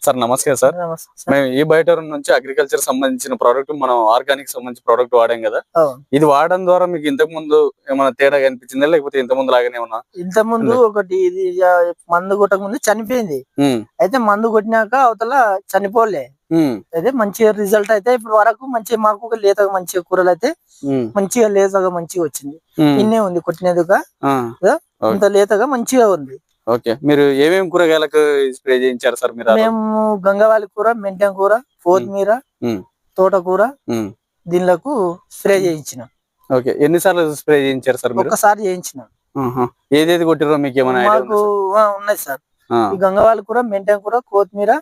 Sir నమస్తే sir. నమస్తే sir. మేము ఈ బయట నుంచి అగ్రికల్చర్ సంబంధించిన ప్రోడక్ట్ మనం ఆర్గానిక్ సంబంధించిన ప్రోడక్ట్ వాడాం కదా. ఇది వాడడం ద్వారా మీకు ఇంతకు ముందు ఏమైనా తేడా కనిపించిందా లేకపోతే ఇంత ముందు లాగానే ఉన్నా? ఇంత ముందు ఒకటి ఇది మందు కొట్టక ముందు చనిపోయింది. అయితే మందు కొట్టినాక అవతల చనిపోలే. అయితే మంచిగా రిజల్ట్ అయితే ఇప్పుడు వరకు మంచిగా మాకు లేతగా మంచిగా కూరలు అయితే మంచిగా లేతగా మంచిగా వచ్చింది. ఇన్నే ఉంది కొట్టినదిగా ఇంత లేతగా మంచిగా ఉంది. ఓకే, మీరు ఏమేమి కూరగాయలకు స్ప్రే చేయించారు సార్? మేము గంగవాలి కూర, మెంటెం కూర, కొత్తిమీర, తోటకూర దీనిలకు స్ప్రే చేయించిన. ఓకే, ఎన్నిసార్లు స్ప్రే చేయించారు సార్? ఒకసారి చేయించిన. ఏదేది కొట్టిరో మీకు ఏమైనా మాకు ఉన్నాయి సార్. గంగవాలి కూర, మెంటెం కూర, కొత్తిమీర,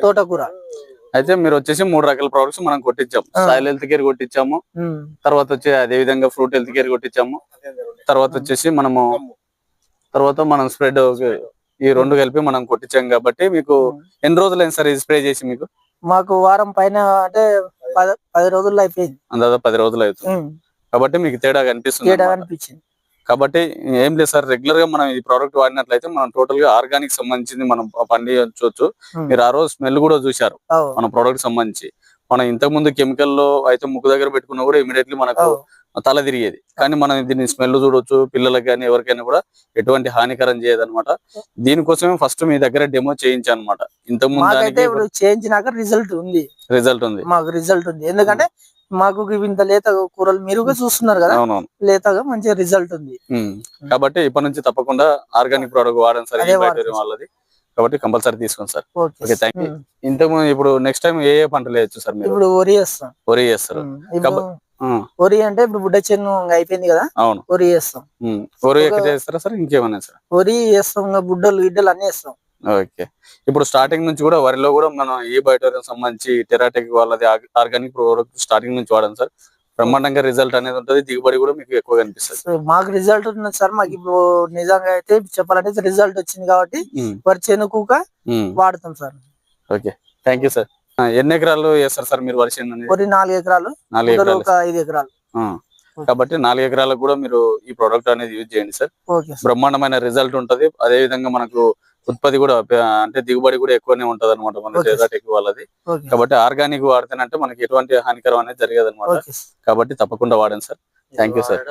తోటకూర. అయితే మీరు వచ్చేసి 3 రకాల ప్రోడక్ట్స్ మనం కొట్టించాము. సాయిల్ హెల్త్ కేర్ కొట్టించాము, తర్వాత వచ్చి అదే విధంగా ఫ్రూట్ హెల్త్ కేర్ కొట్టించాము, తర్వాత వచ్చేసి మనం స్ప్రెడ్ ఈ 2 కలిపి మనం కొట్టించాం. కాబట్టి మీకు ఎన్ని రోజులు అయింది సార్ ఇది స్ప్రే చేసి? మీకు మాకు వారం పైన అంటే 10 రోజుల్లో అయిపోయింది. అందాదా 10 రోజులు అవుతుంది. కాబట్టి మీకు తేడా కనిపిస్తుంది. కాబట్టి ఏం లేదు సార్, రెగ్యులర్ గా మనం ఈ ప్రోడక్ట్ వాడినట్లయితే మనం టోటల్ గా ఆర్గానిక్ సంబంధించింది మనం పండించవచ్చు. మీరు ఆ రోజు స్మెల్ కూడా చూసారు మన ప్రోడక్ట్ సంబంధించి. మనం ఇంతకు ముందు కెమికల్ లో అయితే ముక్కు దగ్గర పెట్టుకున్నా కూడా ఇమీడియట్లీ మనకు తల తిరిగేది. కానీ మనం దీన్ని స్మెల్ చూడొచ్చు, పిల్లలకి కానీ ఎవరికైనా కూడా ఎటువంటి హానికరం చేయదు అనమాట. దీనికోసమే ఫస్ట్ మీ దగ్గర డెమో చేయించాను అనమాట. ఇంతకు ముందు చేయించినాక రిజల్ట్ ఉంది. మాకు రిజల్ట్ ఉంది. ఎందుకంటే మాకు ఇంత లేత కూరలు మీరు చూస్తున్నారు కదా, లేతగా మంచి రిజల్ట్ ఉంది. కాబట్టి ఇప్పటి నుంచి తప్పకుండా ఆర్గానిక్ ప్రోడక్ట్ వాడండి సార్, వాళ్ళది. కాబట్టి కంపల్సరీ తీసుకోండి సార్. Okay, thank you. ఇంతకు ఇప్పుడు నెక్స్ట్ టైం ఏ పంటలు వేయచ్చు సార్? ఇప్పుడు వరి చేస్తారు. వరి అంటే ఇప్పుడు బుడ్డ చెన్ను అయిపోయింది కదా. అవును, వరి చేస్తాం. వరి ఎక్కడ చేస్తారా సార్? ఇంకేమన్నా సార్? వరి చేస్తాం, బుడ్డలు గిడ్డలు అన్ని వేస్తాం. ఓకే, ఇప్పుడు స్టార్టింగ్ నుంచి కూడా వరిలో కూడా మనం ఈ బయట సంబంధించి టెరాటెక్ వాళ్ళది ఆర్గానిక్ ప్రోడక్ట్ స్టార్టింగ్ నుంచి వాడండి సార్. బ్రహ్మాండంగా రిజల్ట్ అనేది ఉంటుంది, దిగుబడి కూడా మీకు ఎక్కువ కనిపిస్తుంది. మాకు రిజల్ట్ ఉంది సార్. మాకు ఇప్పుడు నిజంగా అయితే చెప్పాలంటే రిజల్ట్ వచ్చింది కాబట్టి వరి చెనుక వాడుతాం sir. Okay, thank you sir. ఎన్ని ఎకరాలు వేస్తారు సార్ మీరు వరి చేను? వరి 4 ఎకరాలు, 5 ఎకరాలు. కాబట్టి 4 ఎకరాలకు కూడా మీరు ఈ ప్రోడక్ట్ అనేది యూజ్ చేయండి సార్. బ్రహ్మాండమైన రిజల్ట్ ఉంటది. అదే విధంగా మనకు ఉత్పత్తి కూడా అంటే దిగుబడి కూడా ఎక్కువనే ఉంటది అనమాట మన టెరాటెక్ వాళ్ళది. కాబట్టి ఆర్గానిక్ వాడితేనంటే మనకి ఎటువంటి హానికరం అనేది జరగదు అనమాట. కాబట్టి తప్పకుండా వాడండి సార్. Thank you sir.